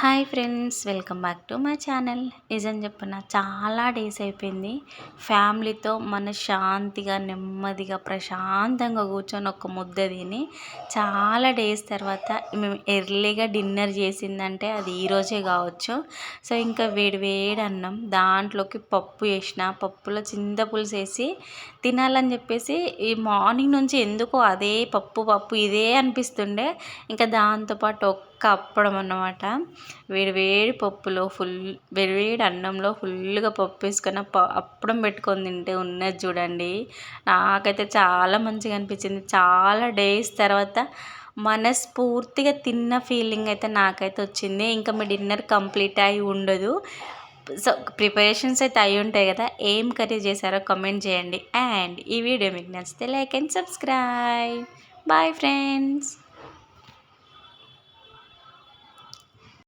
Hi friends, welcome back to my channel. నిజం చెప్పున చాలా డేస్ అయిపోయింది ఫ్యామిలీతో శాంతిగా నెమ్మదిగా ప్రశాంతంగా కూర్చొని ఒక ముద్ద తిని. చాలా డేస్ తర్వాత మేము ఎర్లీగా డిన్నర్ చేసిందంటే అది ఈరోజే కావచ్చు. సో ఇంకా వేడి వేడి అన్నం, దాంట్లోకి పప్పు వేసిన, పప్పులో చింతపులుసు వేసి తినాలని చెప్పేసి ఈ మార్నింగ్ నుంచి ఎందుకో అదే పప్పు పప్పు ఇదే అనిపిస్తుండే. ఇంకా దాంతోపాటు ఒక్క అప్పడం అన్నమాట. వేడి పప్పులో వేడి అన్నంలో ఫుల్గా పప్పు వేసుకొని అప్పడం పెట్టుకొని తింటే ఉన్నది చూడండి. నాకైతే చాలా మంచిగా అనిపించింది. చాలా డేస్ తర్వాత మనస్ఫూర్తిగా తిన్న ఫీలింగ్ అయితే నాకైతే వచ్చింది. ఇంకా మీ డిన్నర్ కంప్లీట్ అయి ఉండదు. సో ప్రిపరేషన్స్ అయితే అయి ఉంటాయి కదా. ఏం కర్రీ చేశారో కామెంట్ చేయండి. అండ్ ఈ వీడియో మీకు నచ్చితే like and subscribe. Bye friends.